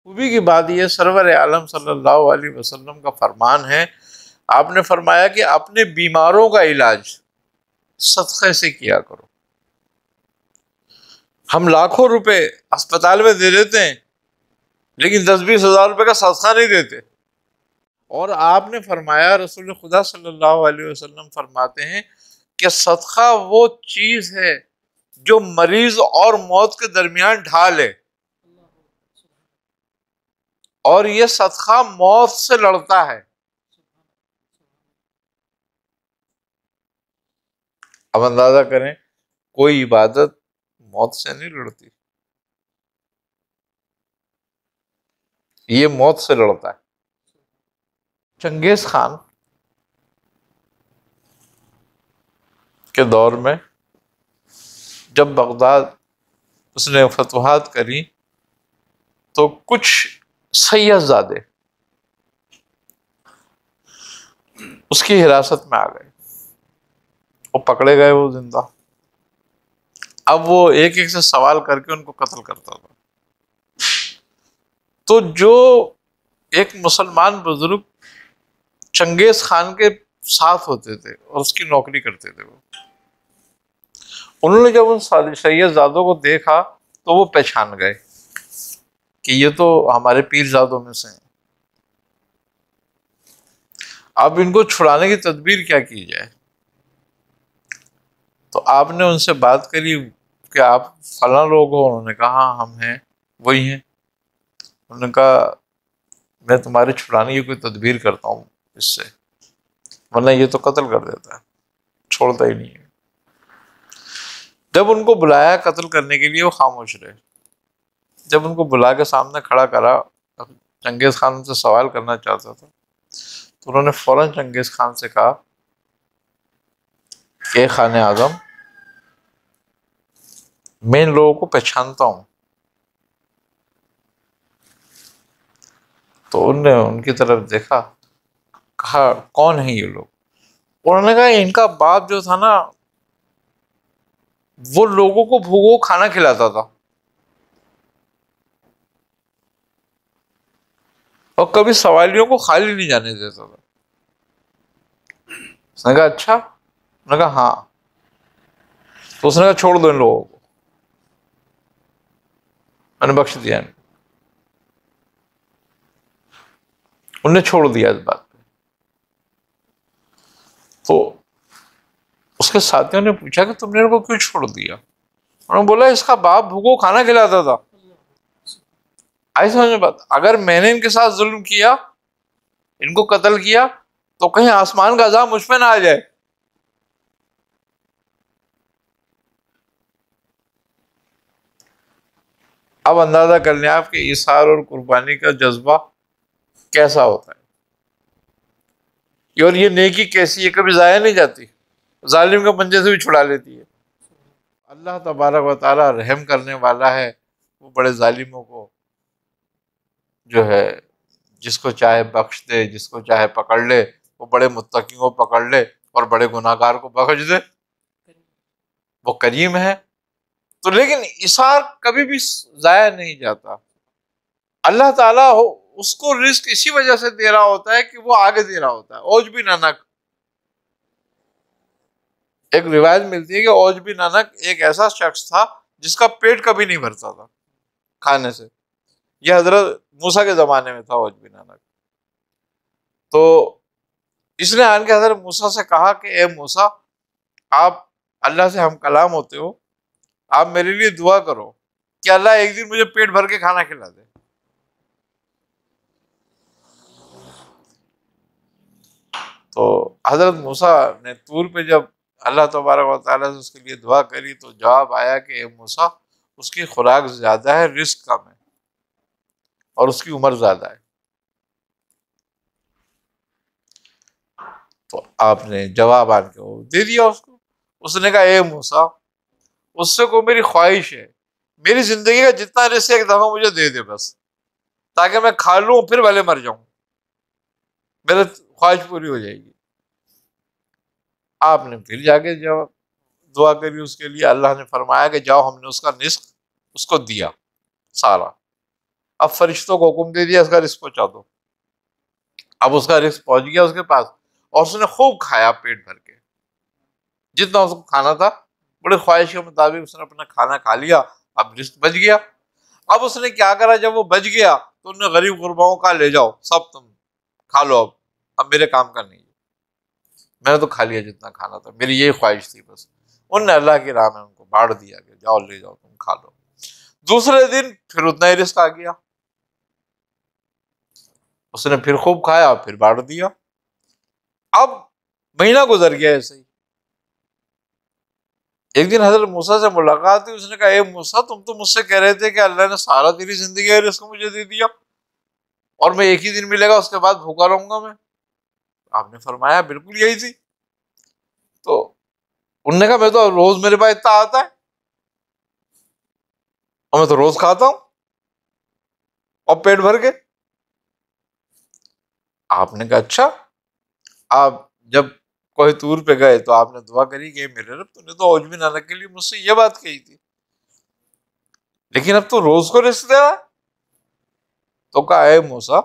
خوبی کی بات یہ سرور عالم صلی اللہ علیہ وسلم کا فرمان ہے، آپ نے فرمایا کہ اپنے بیماروں کا علاج صدقے سے کیا کرو۔ ہم لاکھوں روپے اسپتال میں دے دیتے ہیں لیکن 10-20 ہزار روپے کا صدقہ نہیں دیتے۔ اور آپ نے فرمایا، رسول خدا صلی اللہ علیہ وسلم فرماتے ہیں کہ صدقہ وہ چیز ہے جو مریض اور موت کے درمیان ڈھال ہے، اور یہ صدقہ موت سے لڑتا ہے۔ اب اندازہ کریں، کوئی عبادت موت سے نہیں لڑتی، یہ موت سے لڑتا ہے۔ چنگیز خان کے دور میں جب بغداد اس نے فتوحات کری تو کچھ سید زادے اس کی حراست میں آ گئے، وہ پکڑے گئے، وہ زندہ۔ اب وہ ایک ایک سے سوال کر کے ان کو قتل کرتا تھا۔ تو جو ایک مسلمان بزرگ چنگیز خان کے ساتھ ہوتے تھے اور اس کی نوکری کرتے تھے، انہوں نے جب ان سید زادوں کو دیکھا تو وہ پہچان گئے کہ یہ تو ہمارے پیر زادوں میں سے ہیں۔ اب ان کو چھڑانے کی تدبیر کیا کی جائے؟ تو آپ نے ان سے بات کری کہ آپ فلاں لوگ ہو؟ انہوں نے کہا ہاں ہم ہیں، وہی ہیں۔ انہوں نے کہا میں تمہارے چھڑانے کی کوئی تدبیر کرتا ہوں اس سے، ورنہ یہ تو قتل کر دیتا ہے، چھوڑتا ہی نہیں ہے۔ جب ان کو بلایا قتل کرنے کے لیے وہ خاموش رہے۔ جب ان کو بلا کے سامنے کھڑا کرا، چنگیز خان ان سے سوال کرنا چاہتا تھا تو انہوں نے فوراً چنگیز خان سے کہا کہ خان اعظم، میں ان لوگوں کو پہچانتا ہوں۔ تو انہوں نے ان کی طرف دیکھا، کہا کون ہیں یہ لوگ؟ انہوں نے کہا ان کا باپ جو تھا نا وہ لوگوں کو بھوکوں کھانا کھلاتا تھا اور کبھی سوالیوں کو خالی نہیں جانے دیتا تھا۔ اس نے کہا اچھا؟ انہوں نے کہا ہاں۔ تو اس نے کہا چھوڑ دو ان لوگوں کو، میں نے بخش دیا۔ انہوں نے چھوڑ دیا اس بات پہ۔ تو اس کے ساتھیوں نے پوچھا کہ تم نے ان کو کیوں چھوڑ دیا؟ انہوں نے بولا اس کا باپ بھوکوں کھانا کھلاتا تھا۔ آئی سمجھ میں بات؟ اگر میں نے ان کے ساتھ ظلم کیا، ان کو قتل کیا، تو کہیں آسمان کا عذاب مجھ پہ نہ آ جائے۔ اب اندازہ کر لیں آپ کے ایثار اور قربانی کا جذبہ کیسا ہوتا ہے، اور یہ نیکی کیسی ہے، کبھی ضائع نہیں جاتی، ظالم کے پنجے سے بھی چھڑا لیتی ہے۔ اللہ تبارک و تعالی رحم کرنے والا ہے، وہ بڑے ظالموں کو جو ہے جس کو چاہے بخش دے، جس کو چاہے پکڑ لے، وہ بڑے متقیوں کو پکڑ لے اور بڑے گناہ گار کو بخش دے، وہ کریم ہے۔ تو لیکن ایثار کبھی بھی ضائع نہیں جاتا۔ اللہ تعالیٰ اس کو رزق اسی وجہ سے دے رہا ہوتا ہے کہ وہ آگے دے رہا ہوتا ہے۔ اوج بھی نانک، ایک روایت ملتی ہے کہ اوج بھی نانک ایک ایسا شخص تھا جس کا پیٹ کبھی نہیں بھرتا تھا کھانے سے۔ یہ حضرت موسیٰ کے زمانے میں تھا اوج بھی نانک۔ تو اس نے آن کے حضرت موسیٰ سے کہا کہ اے موسیٰ، آپ اللہ سے ہم کلام ہوتے ہو، آپ میرے لیے دعا کرو کہ اللہ ایک دن مجھے پیٹ بھر کے کھانا کھلا دے۔ تو حضرت موسیٰ نے طور پہ جب اللہ تبارک و تعالیٰ سے اس کے لیے دعا کری تو جواب آیا کہ اے موسیٰ، اس کی خوراک زیادہ ہے، رزق کم ہے، اور اس کی عمر زیادہ ہے۔ تو آپ نے جواب آن کے وہ دے دیا اس کو۔ اس نے کہا اے موسیٰ، اس سے کوئی میری خواہش ہے، میری زندگی کا جتنا رزق ایک دفعہ مجھے دے دے بس، تاکہ میں کھا لوں پھر بھلے مر جاؤں، میری خواہش پوری ہو جائے گی۔ آپ نے پھر جا کے جب دعا کری اس کے لیے، اللہ نے فرمایا کہ جاؤ، ہم نے اس کا نصف اس کو دیا سارا۔ اب فرشتوں کو حکم دے دیا اس کا رزق پہنچا دو. اب اس کا رزق پہنچ گیا اس کے پاس، اور اس نے خوب کھایا پیٹ بھر کے، جتنا اس کو کھانا تھا بڑے خواہش کے مطابق اس نے اپنا کھانا کھا لیا. اب رزق بچ گیا. اب اس نے کیا کرا، جب وہ بچ گیا تو انہوں نے غریب غرباؤں کا لے جاؤ سب تم کھا لو، اب میرے کام کا نہیں ہے، میں نے تو کھا لیا جتنا کھانا تھا، میری یہی خواہش تھی بس. انہوں نے اللہ کی راہ میں ان کو بانٹ دیا کہ جاؤ لے جاؤ تم کھا لو. دوسرے دن پھر اتنا ہی رزق آ گیا، اس نے پھر خوب کھایا پھر بانٹ دیا. اب مہینہ گزر گیا ایسے ہی. ایک دن حضرت موسیٰ سے ملاقات ہوئی، اس نے کہا اے موسیٰ تم تو مجھ سے کہہ رہے تھے کہ اللہ نے سارا تیری زندگی کا رزق مجھے دے دیا اور میں ایک ہی دن ملے گا اس کے بعد بھوکا رہوں گا میں. آپ نے فرمایا بالکل یہی تھی. تو انہوں نے کہا میں تو روز میرے پاس اتنا آتا ہے اور میں تو روز کھاتا ہوں اور پیٹ بھر کے. آپ نے کہا اچھا. آپ جب کوئی طور پہ گئے تو آپ نے دعا کری کہ میرے رب تو نے تو عوج بن انق کے لیے مجھ سے یہ بات کہی تھی، لیکن اب تو روز کو رزق دے رہا ہے. تو کہا اے موسیٰ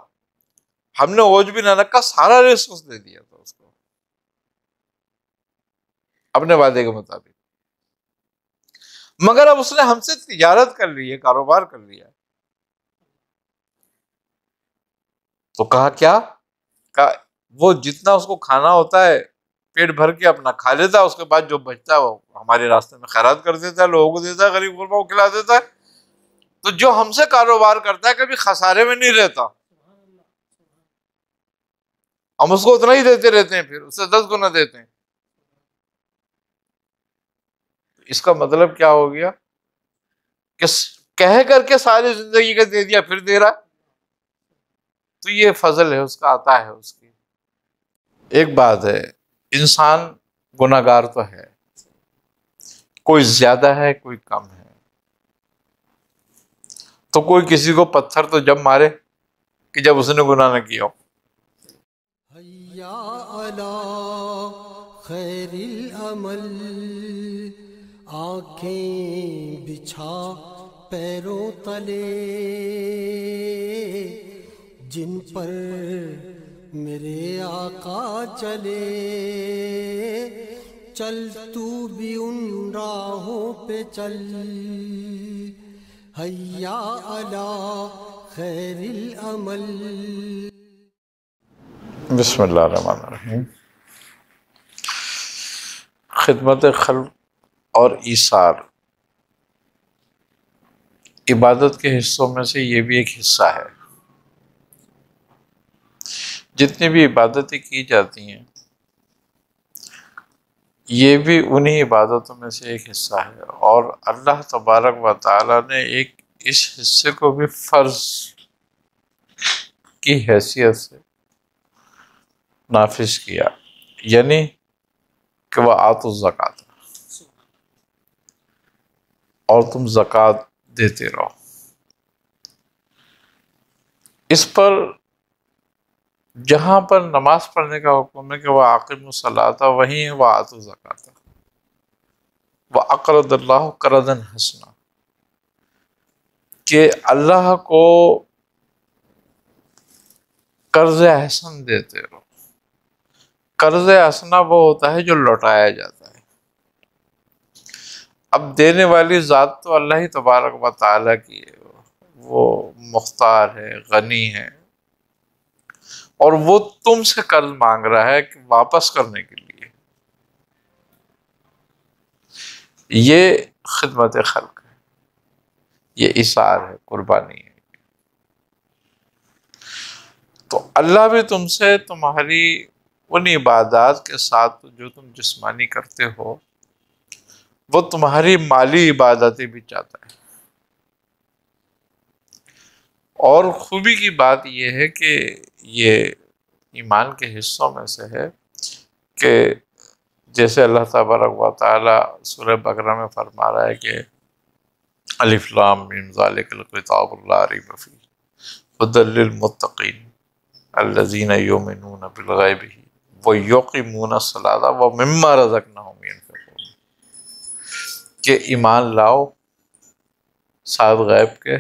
ہم نے عوج بن انق کا سارا رزق دے دیا تھا اس کو اپنے وعدے کے مطابق، مگر اب اس نے ہم سے تجارت کر لی ہے، کاروبار کر لیا ہے. تو کہا کیا؟ کہا وہ جتنا اس کو کھانا ہوتا ہے پیٹ بھر کے اپنا کھا لیتا ہے، اس کے بعد جو بچتا ہے وہ ہمارے راستے میں خیرات کر دیتا ہے، لوگوں کو دیتا ہے، غریب غربا کو کھلا دیتا ہے. تو جو ہم سے کاروبار کرتا ہے کبھی خسارے میں نہیں رہتا، ہم اس کو اتنا ہی دیتے رہتے ہیں، پھر اس سے 10 گنا دیتے ہیں. اس کا مطلب کیا ہو گیا کہ کہہ کر کے ساری زندگی کا دے دیا پھر دے رہا. تو یہ فضل ہے اس کا، عطا ہے اس کی. ایک بات ہے، انسان گناہ گار تو ہے، کوئی زیادہ ہے کوئی کم ہے. تو کوئی کسی کو پتھر تو جب مارے کہ جب اس نے گناہ نہ کیا ہو. حیا علی خیر العمل، آنکھیں بچھا پیروں تلے، جن پر میرے آقا چلے، چل تو بھی ان راہوں پہ چل. حیا علی خیر العمل. بسم اللہ الرحمن الرحیم. خدمت خلق اور ایثار عبادت کے حصوں میں سے یہ بھی ایک حصہ ہے. جتنی بھی عبادتیں کی جاتی ہیں یہ بھی انہی عبادتوں میں سے ایک حصہ ہے، اور اللہ تبارک و تعالی نے ایک اس حصے کو بھی فرض کی حیثیت سے نافذ کیا، یعنی کہ وہ آتوا الزکوٰۃ، اور تم زکوٰۃ دیتے رہو. اس پر جہاں پر نماز پڑھنے کا حکم ہے کہ وہ اقیموا الصلاۃ، وہیں وہ آتوا الزکوٰۃ، وَأَقْرَضَ اللَّهُ قَرْضًا حَسَنًا، کہ اللہ کو قرض احسن دیتے رہو. قرض حسنہ وہ ہوتا ہے جو لوٹایا جاتا ہے. اب دینے والی ذات تو اللہ ہی تبارک و تعالیٰ کی ہے، وہ مختار ہے، غنی ہے، اور وہ تم سے قرض مانگ رہا ہے کہ واپس کرنے کے لیے. یہ خدمت خلق ہے، یہ ایثار ہے، قربانی ہے. تو اللہ بھی تم سے تمہاری ان عبادات کے ساتھ جو تم جسمانی کرتے ہو وہ تمہاری مالی عبادتیں بھی چاہتا ہے. اور خوبی کی بات یہ ہے کہ یہ ایمان کے حصوں میں سے ہے کہ جیسے اللہ تبارک و تعالی سورہ بقرہ میں فرما رہا ہے کہ الف لام میم ذالک الکتاب لا ریب فیہ ھدی للمتقین الذین یؤمنون بالغیب ویقیمون الصلاۃ ومما رزقناہم ینفقون، کہ ایمان لاؤ ساتھ غیب کے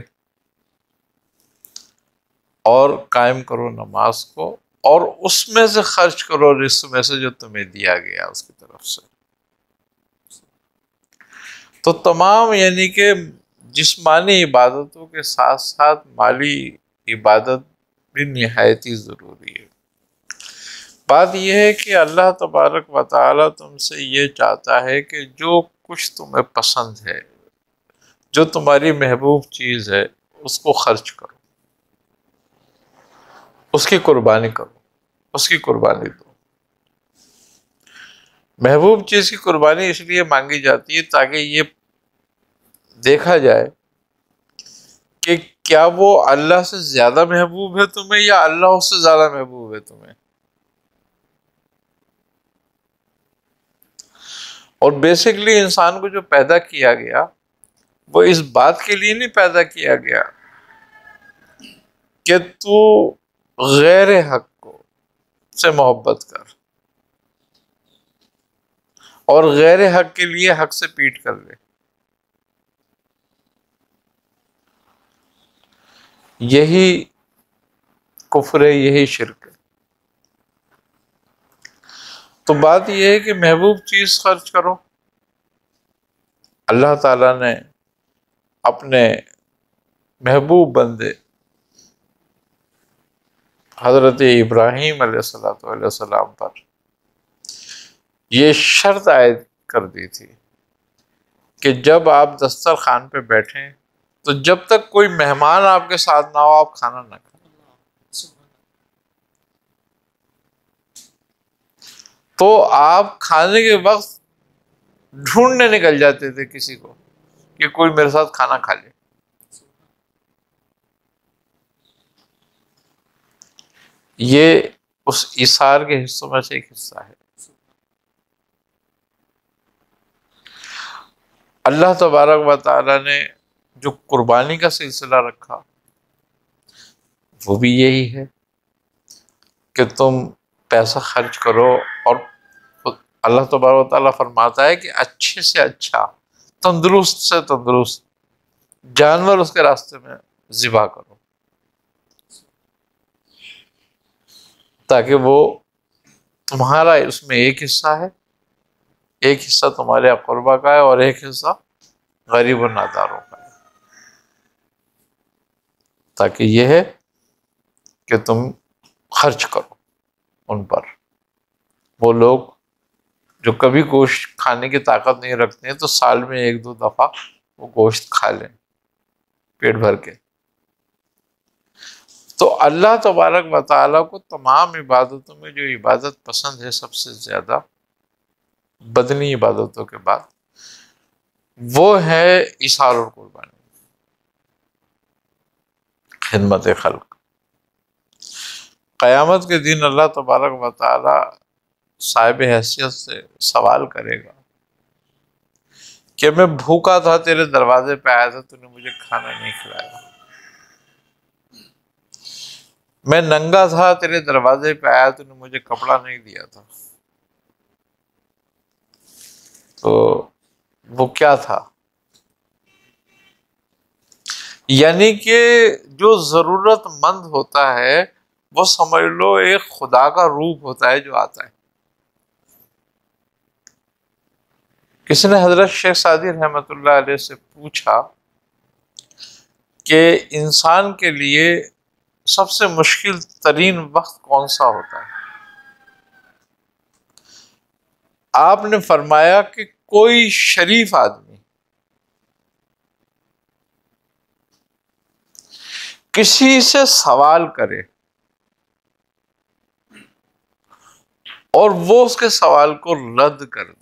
اور قائم کرو نماز کو، اور اس میں سے خرچ کرو رزق میں سے جو تمہیں دیا گیا اس کی طرف سے۔ تو تمام یعنی کہ جسمانی عبادتوں کے ساتھ ساتھ مالی عبادت بھی نہایت ہی ضروری ہے۔ بات یہ ہے کہ اللہ تبارک و تعالیٰ تم سے یہ چاہتا ہے کہ جو کچھ تمہیں پسند ہے، جو تمہاری محبوب چیز ہے، اس کو خرچ کرو، اس کی قربانی کرو، اس کی قربانی دو۔ محبوب چیز کی قربانی اس لیے مانگی جاتی ہے تاکہ یہ دیکھا جائے کہ کیا وہ اللہ سے زیادہ محبوب ہے تمہیں یا اللہ اس سے زیادہ محبوب ہے تمہیں۔ اور بیسکلی انسان کو جو پیدا کیا گیا وہ اس بات کے لیے نہیں پیدا کیا گیا کہ تو غیر حق کو سے محبت کر اور غیر حق کے لیے حق سے پیٹ کر لے۔ یہی کفر ہے، یہی شرک ہے۔ تو بات یہ ہے کہ محبوب چیز خرچ کرو۔ اللہ تعالیٰ نے اپنے محبوب بندے حضرت ابراہیم علیہ السلام پر یہ شرط عائد کر دی تھی کہ جب آپ دسترخوان پہ بیٹھیں تو جب تک کوئی مہمان آپ کے ساتھ نہ ہو آپ کھانا نہ کھائیں۔ تو آپ کھانے کے وقت ڈھونڈنے نکل جاتے تھے کسی کو کہ کوئی میرے ساتھ کھانا کھا لے۔ یہ اس ایثار کے حصوں میں سے ایک حصہ ہے۔ اللہ تبارک و تعالیٰ نے جو قربانی کا سلسلہ رکھا وہ بھی یہی ہے کہ تم پیسہ خرچ کرو، اور اللہ تبارک و تعالیٰ فرماتا ہے کہ اچھے سے اچھا، تندرست سے تندرست جانور اس کے راستے میں ذبح کرو تاکہ وہ تمہارا اس میں ایک حصہ ہے، ایک حصہ تمہارے اقربا کا ہے اور ایک حصہ غریب و ناداروں کا ہے، تاکہ یہ ہے کہ تم خرچ کرو ان پر۔ وہ لوگ جو کبھی گوشت کھانے کی طاقت نہیں رکھتے ہیں تو سال میں ایک دو دفعہ وہ گوشت کھا لیں پیٹ بھر کے۔ تو اللہ تبارک و تعالیٰ کو تمام عبادتوں میں جو عبادت پسند ہے سب سے زیادہ بدنی عبادتوں کے بعد، وہ ہے ایثار اور قربانی، خدمت خلق۔ قیامت کے دن اللہ تبارک و تعالیٰ صاحب حیثیت سے سوال کرے گا کہ میں بھوکا تھا، تیرے دروازے پہ آیا تھا، تو نے مجھے کھانا نہیں کھلایا۔ میں ننگا تھا، تیرے دروازے پہ آیا، تو نے مجھے کپڑا نہیں دیا تھا۔ تو وہ کیا تھا؟ یعنی کہ جو ضرورت مند ہوتا ہے وہ سمجھ لو ایک خدا کا روپ ہوتا ہے جو آتا ہے۔ کسی نے حضرت شیخ سعدی رحمۃ اللہ علیہ سے پوچھا کہ انسان کے لیے سب سے مشکل ترین وقت کون سا ہوتا ہے؟ آپ نے فرمایا کہ کوئی شریف آدمی کسی سے سوال کرے اور وہ اس کے سوال کو رد کر دے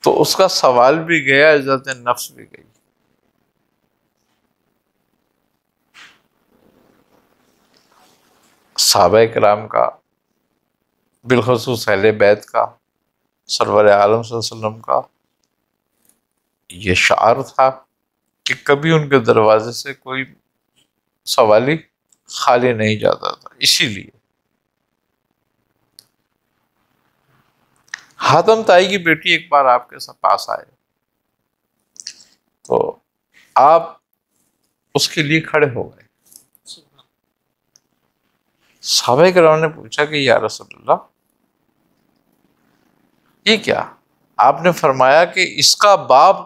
تو اس کا سوال بھی گیا، عزت نفس بھی گئی۔ صحابہ کرام کا، بالخصوص اہل بیت کا، سرور عالم صلی اللہ علیہ وسلم کا یہ شعار تھا کہ کبھی ان کے دروازے سے کوئی سوالی خالی نہیں جاتا تھا۔ اسی لیے حاتم تائی کی بیٹی ایک بار آپ کے پاس آئے تو آپ اس کے لیے کھڑے ہو گئے۔ صحابہ کرام نے پوچھا کہ یا رسول اللہ یہ کیا؟ آپ نے فرمایا کہ اس کا باپ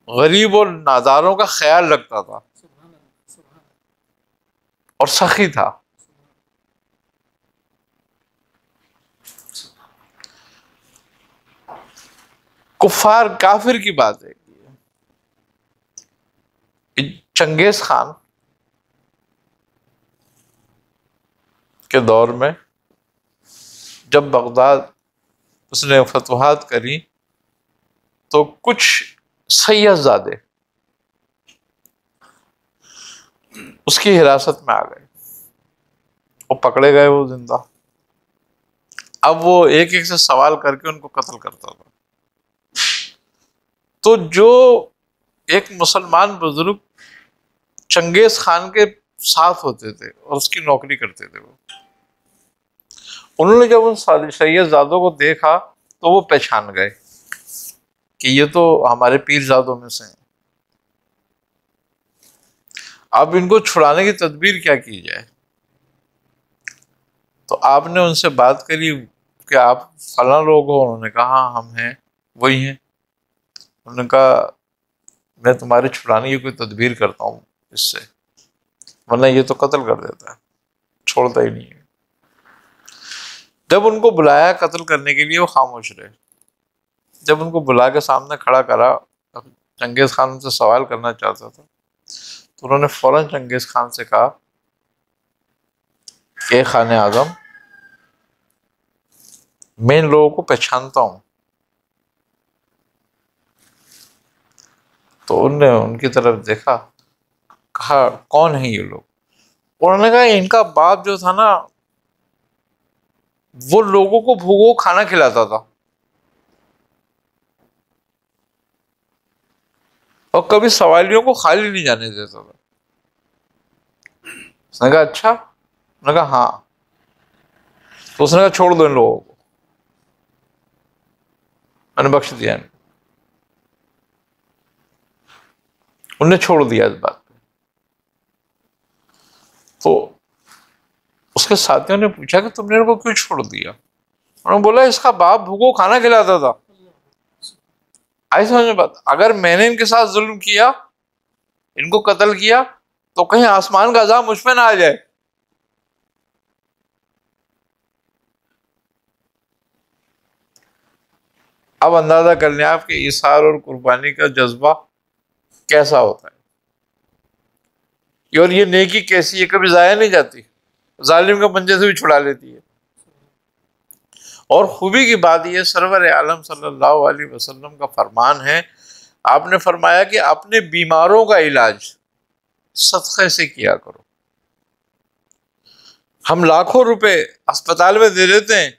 غریب اور ناداروں کا خیال رکھتا تھا اور سخی تھا۔ کفار کافر کی بات ہے، چنگیز خان کے دور میں جب بغداد اس نے فتوحات کری تو کچھ سید زادے اس کی حراست میں آ گئے، وہ پکڑے گئے، وہ زندہ۔ اب وہ ایک ایک سے سوال کر کے ان کو قتل کرتا تھا۔ تو جو ایک مسلمان بزرگ چنگیز خان کے ساتھ ہوتے تھے اور اس کی نوکری کرتے تھے، وہ انہوں نے جب ان سید زادوں کو دیکھا تو وہ پہچان گئے کہ یہ تو ہمارے پیر زادوں میں سے ہیں۔ اب ان کو چھڑانے کی تدبیر کیا کی جائے؟ تو آپ نے ان سے بات کری کہ آپ فلاں لوگ ہو؟ انہوں نے کہا ہاں ہم ہیں، وہی ہیں۔ انہوں نے کہا میں تمہارے چھڑانے کی کوئی تدبیر کرتا ہوں اس سے، ورنہ یہ تو قتل کر دیتا ہے، چھوڑتا ہی نہیں ہے۔ جب ان کو بلایا قتل کرنے کے لیے وہ خاموش رہے۔ جب ان کو بلا کے سامنے کھڑا کرا، چنگیز خان ان سے سوال کرنا چاہتا تھا تو انہوں نے فوراً چنگیز خان سے کہا کہ خان اعظم میں ان لوگوں کو پہچانتا ہوں۔ تو انہوں نے ان کی طرف دیکھا، کہا کون ہیں یہ لوگ؟ انہوں نے کہا ان کا باپ جو تھا نا وہ لوگوں کو بھوکوں کھانا کھلاتا تھا اور کبھی سوالیوں کو خالی نہیں جانے دیتا تھا۔ اس نے کہا اچھا؟ انہوں نے کہا ہاں۔ تو اس نے کہا چھوڑ دو ان لوگوں کو، میں نے بخش دیا۔ انہوں نے چھوڑ دیا اس بات پہ۔ تو اس کے ساتھیوں نے پوچھا کہ تم نے ان کو کیوں چھوڑ دیا؟ انہوں نے بولا اس کا باپ بھوکوں کھانا کھلاتا تھا۔ آئی سمجھ میں بات؟ اگر میں نے ان کے ساتھ ظلم کیا، ان کو قتل کیا، تو کہیں آسمان کا عذاب مجھ پہ نہ آ جائے۔ اب اندازہ کر لیں آپ کے ایثار اور قربانی کا جذبہ کیسا ہوتا ہے، اور یہ نیکی کیسی ہے، کبھی ضائع نہیں جاتی، ظالم کے پنجے سے بھی چھڑا لیتی ہے۔ اور خوبی کی بات یہ سرور عالم صلی اللہ علیہ وسلم کا فرمان ہے، آپ نے فرمایا کہ اپنے بیماروں کا علاج صدقے سے کیا کرو۔ ہم لاکھوں روپے اسپتال میں دے دیتے ہیں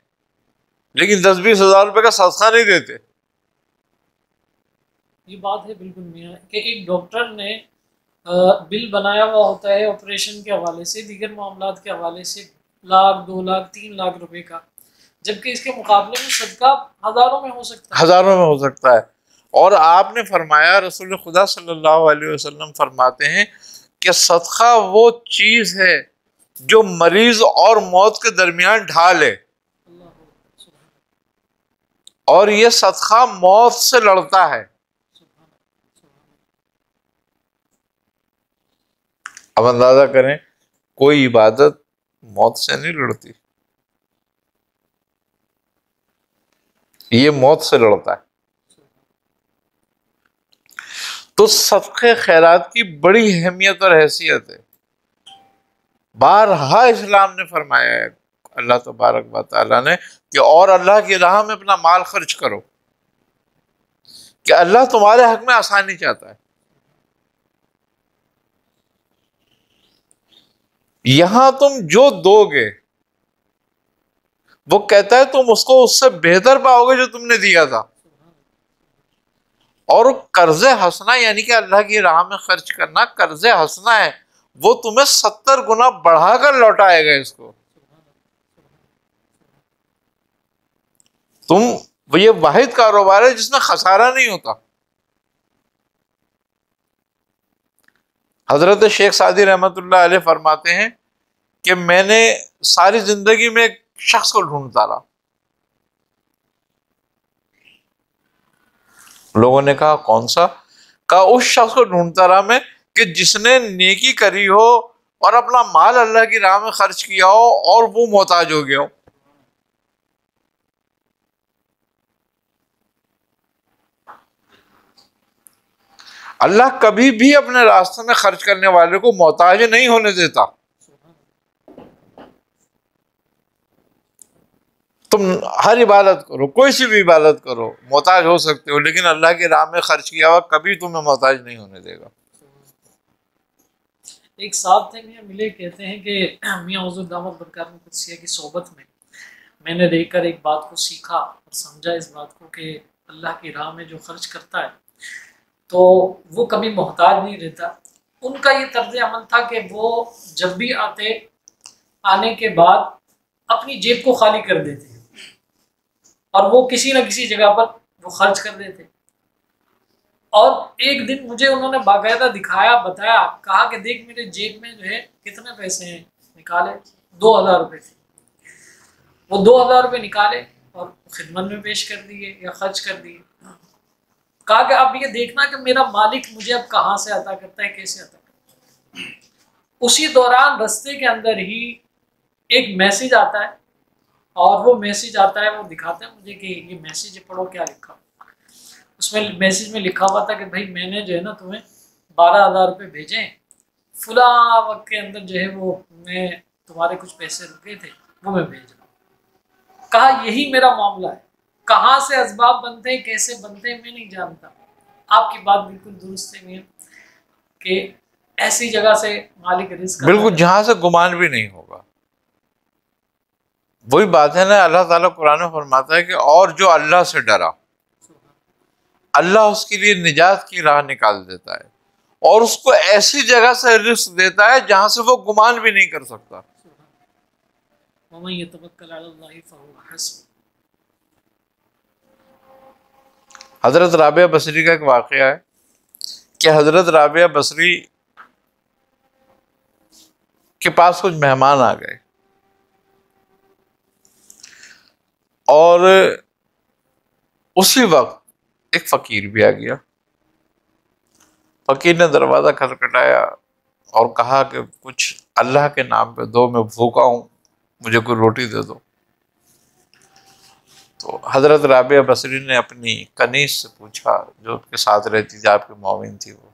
لیکن 10-20 ہزار روپے کا صدقہ نہیں دیتے۔ یہ بات ہے بالکل میاں کہ ایک ڈاکٹر نے بل بنایا ہوا ہوتا ہے آپریشن کے حوالے سے، دیگر معاملات کے حوالے سے، 1,00,000 2,00,000 3,00,000 روپے کا، جبکہ اس کے مقابلے میں صدقہ ہزاروں میں ہو سکتا ہے، ہزاروں میں ہو سکتا ہے۔ اور آپ نے فرمایا، رسول خدا صلی اللہ علیہ وسلم فرماتے ہیں کہ صدقہ وہ چیز ہے جو مریض اور موت کے درمیان ڈھال ہے، اور یہ صدقہ موت سے لڑتا ہے۔ اب اندازہ کریں کوئی عبادت موت سے نہیں لڑتی، یہ موت سے لڑتا ہے۔ تو صدقے خیرات کی بڑی اہمیت اور حیثیت ہے۔ بارہا اسلام نے فرمایا ہے، اللہ تبارک و تعالیٰ نے، کہ اور اللہ کی راہ میں اپنا مال خرچ کرو، کہ اللہ تمہارے حق میں آسانی چاہتا ہے۔ یہاں تم جو دو گے وہ کہتا ہے تم اس کو اس سے بہتر پاؤ گے جو تم نے دیا تھا۔ اور قرض حسنہ یعنی کہ اللہ کی راہ میں خرچ کرنا قرض حسنہ ہے، وہ تمہیں 70 گنا بڑھا کر لوٹائے گا اس کو۔ یہ واحد کاروبار ہے جس میں خسارہ نہیں ہوتا۔ حضرت شیخ سعدی رحمۃ اللہ علیہ فرماتے ہیں کہ میں نے ساری زندگی میں ایک شخص کو ڈھونڈتا رہا. لوگوں نے کہا کون سا؟ کہا اس شخص کو ڈھونڈتا رہا میں کہ جس نے نیکی کری ہو اور اپنا مال اللہ کی راہ میں خرچ کیا ہو اور وہ محتاج ہو گیا ہو. اللہ کبھی بھی اپنے راستے میں خرچ کرنے والے کو محتاج نہیں ہونے دیتا. تم ہر عبادت کرو، کوئی سی بھی عبادت کرو، محتاج ہو سکتے ہو، لیکن اللہ کی راہ میں خرچ کیا ہوا کبھی تمہیں محتاج نہیں ہونے دے گا. ایک صاحب تھے میاں ملے، کہتے ہیں کہ میاں حضور دامت برکاتہ قدسیہ کی صحبت میں نے دیکھ کر ایک بات کو سیکھا اور سمجھا اس بات کو کہ اللہ کی راہ میں جو خرچ کرتا ہے تو وہ کبھی محتاج نہیں رہتا. ان کا یہ طرز عمل تھا کہ وہ جب بھی آنے کے بعد اپنی جیب کو خالی کر دیتے اور وہ کسی نہ کسی جگہ پر وہ خرچ کر دیتے. اور ایک دن مجھے انہوں نے باقاعدہ دکھایا، بتایا، کہا کہ دیکھ میرے جیب میں جو ہے کتنے پیسے ہیں. نکالے 2000 روپے تھے. وہ 2000 روپے نکالے اور خدمت میں پیش کر دیے یا خرچ کر دیے. کہا کہ اب یہ دیکھنا کہ میرا مالک مجھے اب کہاں سے عطا کرتا ہے، کیسے عطا کرتا ہے. اسی دوران رستے کے اندر ہی ایک میسج آتا ہے اور وہ میسج آتا ہے، وہ دکھاتے ہیں مجھے کہ یہ میسج پڑھو کیا لکھا. اس میں میسج میں لکھا ہوا تھا کہ بھائی میں نے جو ہے نا تمہیں 12,000 روپے بھیجے، فلاں وقت کے اندر جو ہے وہ میں تمہارے کچھ پیسے رکے تھے وہ میں بھیج رہا ہوں. کہا یہی میرا معاملہ ہے، کہاں سے اسباب بنتے ہیں، کیسے بنتے ہیں میں نہیں جانتا. آپ کی بات بالکل درست ہے کہ ایسی جگہ سے مالک رزق بالکل جہاں سے گمان بھی نہیں ہوگا. وہی بات ہے نا، اللہ تعالیٰ قرآن میں فرماتا ہے کہ اور جو اللہ سے ڈرا اللہ اس کے لیے نجات کی راہ نکال دیتا ہے اور اس کو ایسی جگہ سے رزق دیتا ہے جہاں سے وہ گمان بھی نہیں کر سکتا. وَمَن يَتَوَكَّلْ عَلَى اللَّهِ فَهُوَ حَسْبُهُ. حضرت رابعہ بصری کا ایک واقعہ ہے کہ حضرت رابعہ بصری کے پاس کچھ مہمان آ گئے اور اسی وقت ایک فقیر بھی آ گیا. فقیر نے دروازہ کھٹکھٹایا اور کہا کہ کچھ اللہ کے نام پہ دو، میں بھوکا ہوں، مجھے کوئی روٹی دے دو. تو حضرت رابعہ بصری نے اپنی کنیز سے پوچھا جو ان کے ساتھ رہتی تھی، آپ کی معاون تھی وہ،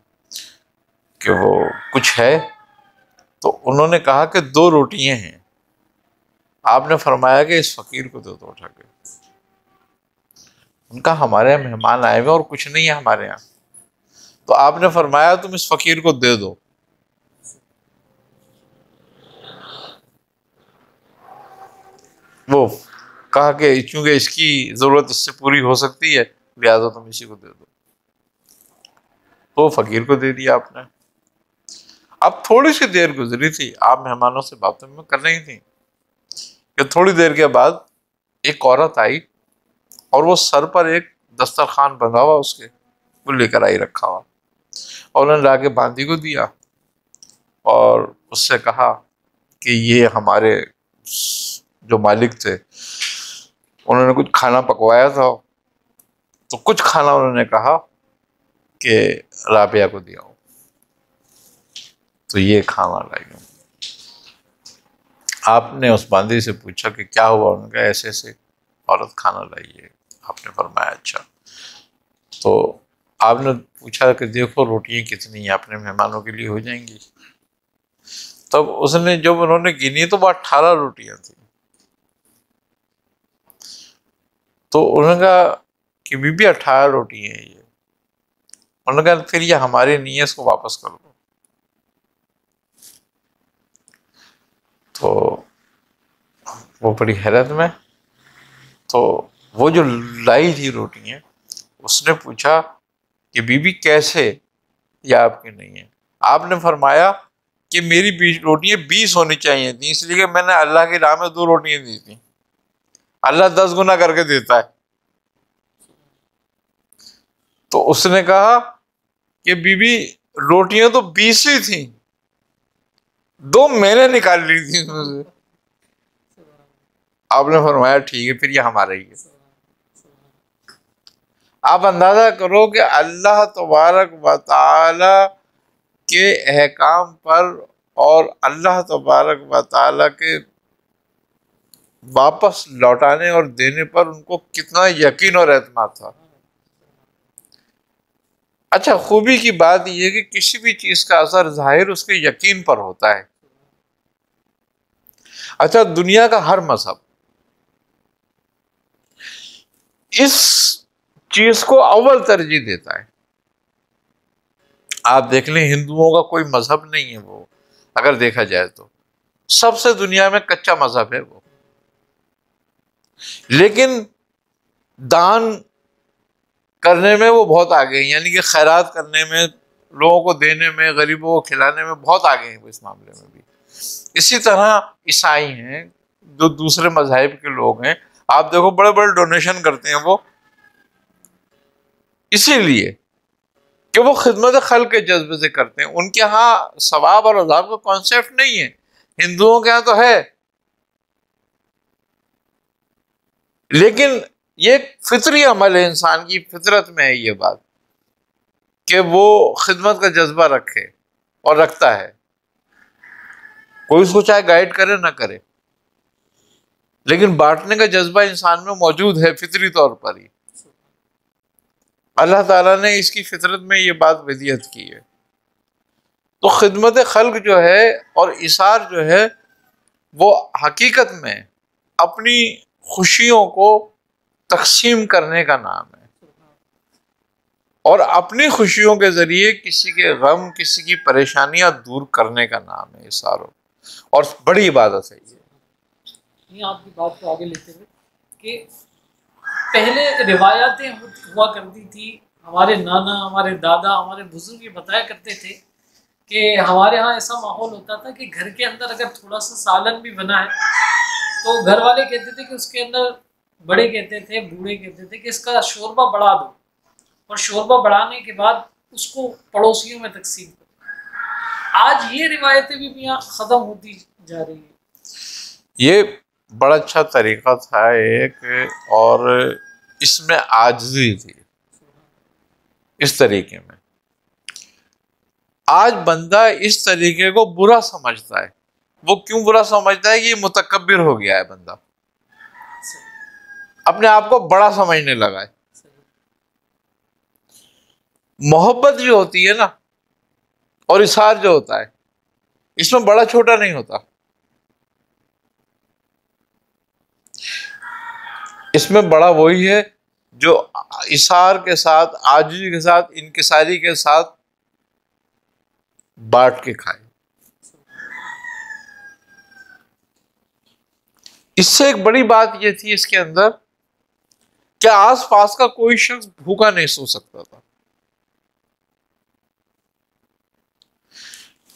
کہ وہ کچھ ہے. تو انہوں نے کہا کہ 2 روٹیاں ہیں. آپ نے فرمایا کہ اس فقیر کو دے دو اٹھا کے. ان کا ہمارے یہاں مہمان آئے ہوئے اور کچھ نہیں ہے ہمارے یہاں. تو آپ نے فرمایا تم اس فقیر کو دے دو. وہ کہا کہ چونکہ اس کی ضرورت اس سے پوری ہو سکتی ہے لہٰذا تم اسی کو دے دو. تو فقیر کو دے دیا آپ نے. اب تھوڑی سی دیر گزری تھی، آپ مہمانوں سے باتیں میں کر رہی تھیں کہ تھوڑی دیر کے بعد ایک عورت آئی اور وہ سر پر ایک دسترخوان بندھا ہوا اس کے وہ لے کر آئی رکھا ہوا، اور انہوں نے لا کے باندھی کو دیا اور اس سے کہا کہ یہ ہمارے جو مالک تھے انہوں نے کچھ کھانا پکوایا تھا، تو کچھ کھانا انہوں نے کہا کہ رابعہ کو دیا ہو، تو یہ کھانا لائی ہوں. آپ نے اس باندھی سے پوچھا کہ کیا ہوا؟ انہوں نے کہا ایسے ایسے عورت کھانا لائی ہے. آپ نے فرمایا اچھا. تو آپ نے پوچھا کہ دیکھو روٹیاں کتنی ہیں، اپنے مہمانوں کے لیے ہو جائیں گی. تب اس نے جب انہوں نے گنی تو وہ 18 روٹیاں تھیں. تو انہوں نے کہا کہ بی بی 18 روٹیاں ہیں یہ. انہوں نے کہا پھر یہ ہماری نہیں ہے، اس کو واپس کر دو. تو وہ بڑی حیرت میں. تو وہ جو لائی تھی روٹیاں اس نے پوچھا کہ بی بی کیسے یہ آپ کی نہیں ہے؟ آپ نے فرمایا کہ میری 20 روٹیاں 20 ہونی چاہیے تھیں، اس لیے کہ میں نے اللہ کی راہ میں 2 روٹیاں دی تھیں. اللہ 10 گنا کر کے دیتا ہے. تو اس نے کہا کہ بی بی روٹیاں تو 20 ہی تھیں، 2 میں نے نکال لی تھی اس میں سے۔ آپ نے فرمایا ٹھیک ہے پھر یہ ہمارا ہی ہے۔ آپ اندازہ کرو کہ اللہ تبارک و تعالی کے احکام پر اور اللہ تبارک و تعالی کے واپس لوٹانے اور دینے پر ان کو کتنا یقین اور اعتماد تھا۔ اچھا، خوبی کی بات یہ ہے کہ کسی بھی چیز کا اثر ظاہر اس کے یقین پر ہوتا ہے۔ اچھا، دنیا کا ہر مذہب اس چیز کو اول ترجیح دیتا ہے۔ آپ دیکھ لیں ہندوؤں کا کوئی مذہب نہیں ہے، وہ اگر دیکھا جائے تو سب سے دنیا میں کچا مذہب ہے وہ، لیکن دان کرنے میں وہ بہت آگے ہیں، یعنی کہ خیرات کرنے میں، لوگوں کو دینے میں، غریبوں کو کھلانے میں بہت آگے ہیں وہ اس معاملے میں بھی۔ اسی طرح عیسائی ہیں، جو دوسرے مذاہب کے لوگ ہیں، آپ دیکھو بڑے بڑے ڈونیشن کرتے ہیں وہ، اسی لیے کہ وہ خدمت خلق کے جذبے سے کرتے ہیں۔ ان کے ہاں ثواب اور عذاب کا کانسیپٹ نہیں ہے، ہندوؤں کے ہاں تو ہے، لیکن یہ ایک فطری عمل ہے، انسان کی فطرت میں ہے یہ بات کہ وہ خدمت کا جذبہ رکھے اور رکھتا ہے، کوئی اس کو چاہے گائیڈ کرے نہ کرے، لیکن بانٹنے کا جذبہ انسان میں موجود ہے فطری طور پر ہی۔ اللہ تعالیٰ نے اس کی فطرت میں یہ بات ودیت کی ہے۔ تو خدمت خلق جو ہے اور ایثار جو ہے وہ حقیقت میں اپنی خوشیوں کو تقسیم کرنے کا نام ہے، اور اپنی خوشیوں کے ذریعے کسی کے غم، کسی کی پریشانیاں دور کرنے کا نام ہے ایثار، اور بڑی عبادت ہے یہ۔ آپ کی بات کو آگے لیتے ہوئے کہ پہلے روایاتیں ہوا کرتی تھی، ہمارے نانا، ہمارے دادا، ہمارے بزرگ یہ بتایا کرتے تھے کہ ہمارے ہاں ایسا ماحول ہوتا تھا کہ گھر کے اندر اگر تھوڑا سا سالن بھی بنا ہے تو گھر والے کہتے تھے کہ اس کے اندر، بڑے کہتے تھے، بوڑھے کہتے تھے کہ اس کا شوربہ بڑھا دو، اور شوربہ بڑھانے کے بعد اس کو پڑوسیوں میں تقسیم کرو۔ آج یہ روایتیں بھی یہاں ختم ہوتی جا رہی ہیں۔ یہ بڑا اچھا طریقہ تھا ایک، اور اس میں عاجزی تھی اس طریقے میں۔ آج بندہ اس طریقے کو برا سمجھتا ہے۔ وہ کیوں برا سمجھتا ہے؟ کہ یہ متکبر ہو گیا ہے بندہ، اپنے آپ کو بڑا سمجھنے لگا ہے۔ محبت جو ہوتی ہے نا، اور اظہار جو ہوتا ہے، اس میں بڑا چھوٹا نہیں ہوتا، اس میں بڑا وہی ہے جو اظہار کے ساتھ، عاجزی کے ساتھ، انکساری کے ساتھ بانٹ کے کھائے۔ اس سے ایک بڑی بات یہ تھی اس کے اندر کہ آس پاس کا کوئی شخص بھوکا نہیں سو سکتا تھا۔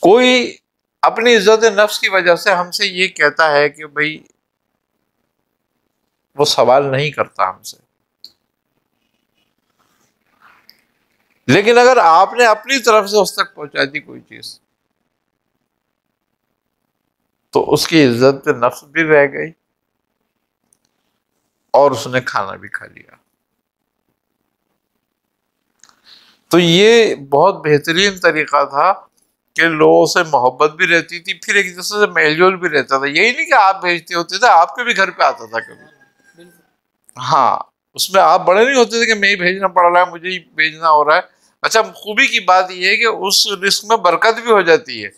کوئی اپنی عزت نفس کی وجہ سے ہم سے یہ کہتا ہے کہ بھئی وہ سوال نہیں کرتا ہم سے، لیکن اگر آپ نے اپنی طرف سے اس تک پہنچا دی کوئی چیز، تو اس کی عزت نفس بھی رہ گئی اور اس نے کھانا بھی کھا لیا۔ تو یہ بہت بہترین طریقہ تھا کہ لوگوں سے محبت بھی رہتی تھی، پھر ایک دوسرے سے میل جول بھی رہتا تھا۔ یہی نہیں کہ آپ بھیجتے ہوتے تھے، آپ کے بھی گھر پہ آتا تھا کبھی، ہاں، اس میں آپ بڑے نہیں ہوتے تھے کہ میں ہی بھیجنا پڑ رہا ہے، مجھے ہی بھیجنا ہو رہا ہے۔ اچھا، خوبی کی بات یہ ہے کہ اس رزق میں برکت بھی ہو جاتی ہے۔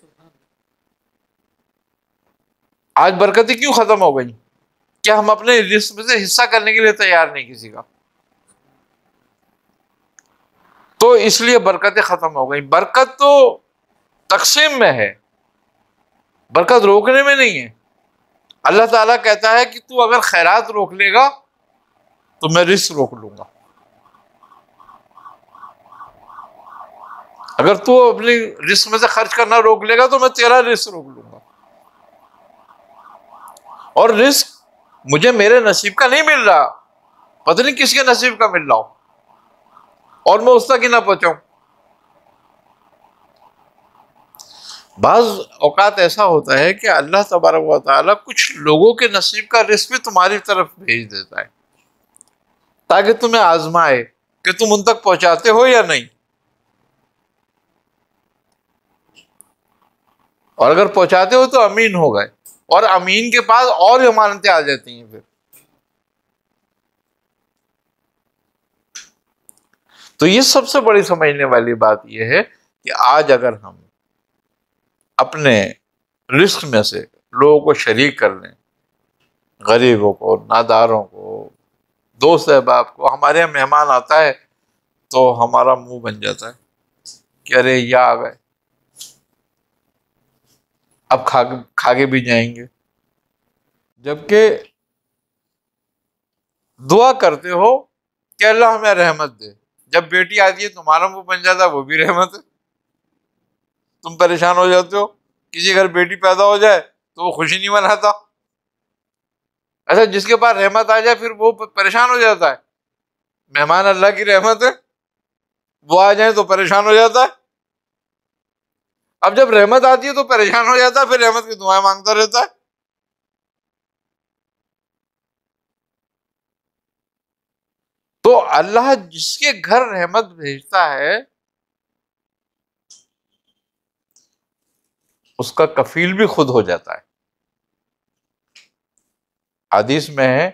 آج برکتیں کیوں ختم ہو گئی؟ کہ ہم اپنے رزق میں سے حصہ کرنے کے لیے تیار نہیں کسی کا، تو اس لیے برکتیں ختم ہو گئی۔ برکت تو تقسیم میں ہے، برکت روکنے میں نہیں ہے۔ اللہ تعالیٰ کہتا ہے کہ تو اگر خیرات روک لے گا تو میں رزق روک لوں گا، اگر تو اپنی رزق میں سے خرچ کرنا روک لے گا تو میں تیرا رزق روک لوں گا، اور رزق مجھے میرے نصیب کا نہیں مل رہا، پتہ نہیں کس کے نصیب کا مل رہا ہو، اور میں اس تک ہی نہ پہنچاؤں۔ بعض اوقات ایسا ہوتا ہے کہ اللہ تبارک و تعالیٰ کچھ لوگوں کے نصیب کا رزق بھی تمہاری طرف بھیج دیتا ہے تاکہ تمہیں آزمائے کہ تم ان تک پہنچاتے ہو یا نہیں. اور اگر پہنچاتے ہو تو امین ہو گئے, اور امین کے پاس اور ضمانتیں آ جاتی ہیں. پھر تو یہ سب سے بڑی سمجھنے والی بات یہ ہے کہ آج اگر ہم اپنے رزق میں سے لوگوں کو شریک کر لیں, غریبوں کو, ناداروں کو, دوست احباب کو, ہمارے یہاں مہمان آتا ہے تو ہمارا منہ بن جاتا ہے کہ ارے یہ آ گئے, اب کھا کے بھی جائیں گے. جبکہ دعا کرتے ہو کہ اللہ ہمیں رحمت دے, جب بیٹی آتی ہے تمہارا منہ بن جاتا ہے, وہ بھی رحمت ہے. تم پریشان ہو جاتے ہو, کسی گھر بیٹی پیدا ہو جائے تو وہ خوشی نہیں مناتا. ایسا جس کے پاس رحمت آ جائے پھر وہ پریشان ہو جاتا ہے. مہمان اللہ کی رحمت ہے, وہ آ جائیں تو پریشان ہو جاتا ہے. اب جب رحمت آتی ہے تو پریشان ہو جاتا ہے, پھر رحمت کی دعائیں مانگتا رہتا ہے. تو اللہ جس کے گھر رحمت بھیجتا ہے اس کا کفیل بھی خود ہو جاتا ہے. حدیث میں ہے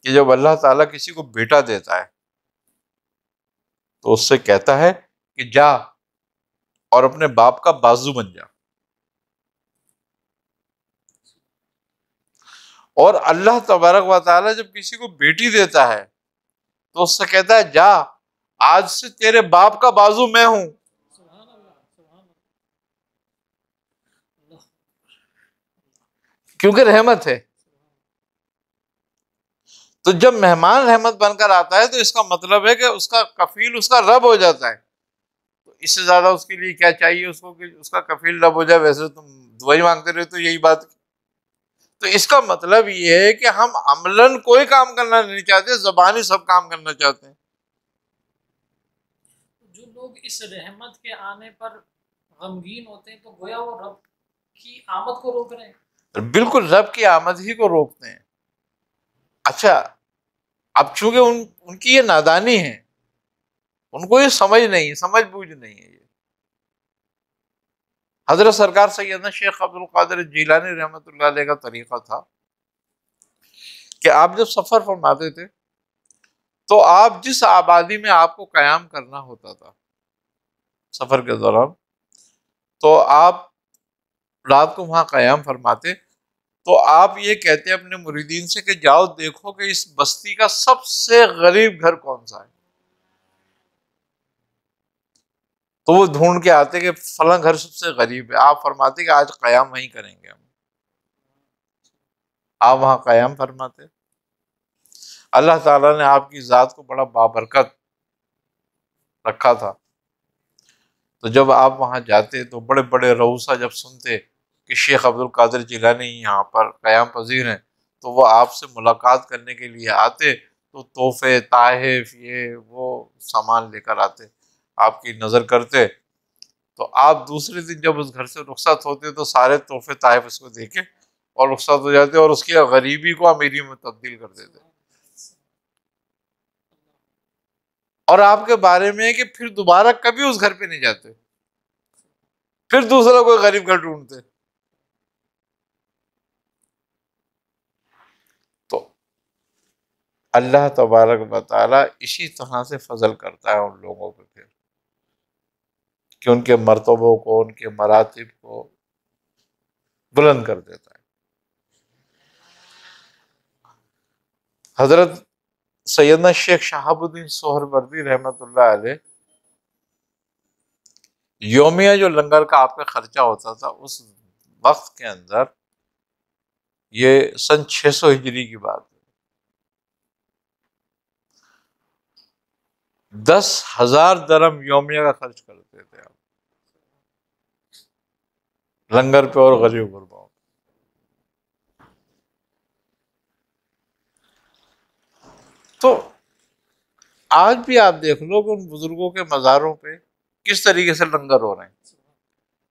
کہ جب اللہ تعالیٰ کسی کو بیٹا دیتا ہے تو اس سے کہتا ہے کہ جا اور اپنے باپ کا بازو بن جا. اور اللہ تبارک و تعالیٰ جب کسی کو بیٹی دیتا ہے تو اس سے کہتا ہے جا, آج سے تیرے باپ کا بازو میں ہوں, سبحان اللہ, سبحان اللہ. کیونکہ رحمت ہے. تو جب مہمان رحمت بن کر آتا ہے تو اس کا مطلب ہے کہ اس کا کفیل اس کا رب ہو جاتا ہے. تو اس سے زیادہ اس کے لیے کیا چاہیے اس کو کہ اس کا کفیل رب ہو جائے. ویسے تم دعائی مانگتے رہے تو یہی بات. تو اس کا مطلب یہ ہے کہ ہم عملاً کوئی کام کرنا نہیں چاہتے, زبانی سب کام کرنا چاہتے ہیں. جو لوگ اس رحمت کے آنے پر غمگین ہوتے ہیں تو گویا وہ رب کی آمد کو روک رہے ہیں. بالکل رب کی آمد ہی کو روکتے ہیں. اچھا, اب چونکہ ان کی یہ نادانی ہے, ان کو یہ سمجھ بوجھ نہیں ہے. یہ حضرت سرکار سیدنا شیخ عبد القادر جیلانی رحمۃ اللہ علیہ کا طریقہ تھا کہ آپ جب سفر فرماتے تھے تو آپ جس آبادی میں آپ کو قیام کرنا ہوتا تھا سفر کے دوران, تو آپ رات کو وہاں قیام فرماتے تو آپ یہ کہتے اپنے مریدین سے کہ جاؤ دیکھو کہ اس بستی کا سب سے غریب گھر کون سا ہے. تو وہ ڈھونڈ کے آتے کہ فلاں گھر سب سے غریب ہے. آپ فرماتے کہ آج قیام وہیں کریں گے ہم. آپ وہاں قیام فرماتے. اللہ تعالیٰ نے آپ کی ذات کو بڑا بابرکت رکھا تھا. تو جب آپ وہاں جاتے تو بڑے بڑے رؤسا جب سنتے کہ شیخ عبد القادر جیلانی یہاں پر قیام پذیر ہیں تو وہ آپ سے ملاقات کرنے کے لیے آتے, تو تحفے, تحائف, یہ وہ سامان لے کر آتے, آپ کی نظر کرتے. تو آپ دوسرے دن جب اس گھر سے رخصت ہوتے تو سارے تحفے تحائف اس کو دیکھے اور رخصت ہو جاتے, اور اس کی غریبی کو امیری میں تبدیل کر دیتے. اور آپ کے بارے میں ہے کہ پھر دوبارہ کبھی اس گھر پہ نہیں جاتے, پھر دوسرا کوئی غریب گھر ڈھونڈتے. تو اللہ تبارک و تعالیٰ اسی طرح سے فضل کرتا ہے ان لوگوں پہ پھر کہ ان کے مرتبوں کو, ان کے مراتب کو بلند کر دیتا ہے. حضرت سیدنا شیخ شہاب الدین سہروردی رحمۃ اللہ علیہ یومیہ جو لنگر کا آپ کا خرچہ ہوتا تھا اس وقت کے اندر, یہ سن 600 ہجری کی بات ہے, 10,000 درہم یومیہ کا خرچ کرتے تھے آپ لنگر پہ اور غریب غرباؤں. تو آج بھی آپ دیکھ لو کہ ان بزرگوں کے مزاروں پہ کس طریقے سے لنگر ہو رہے ہیں.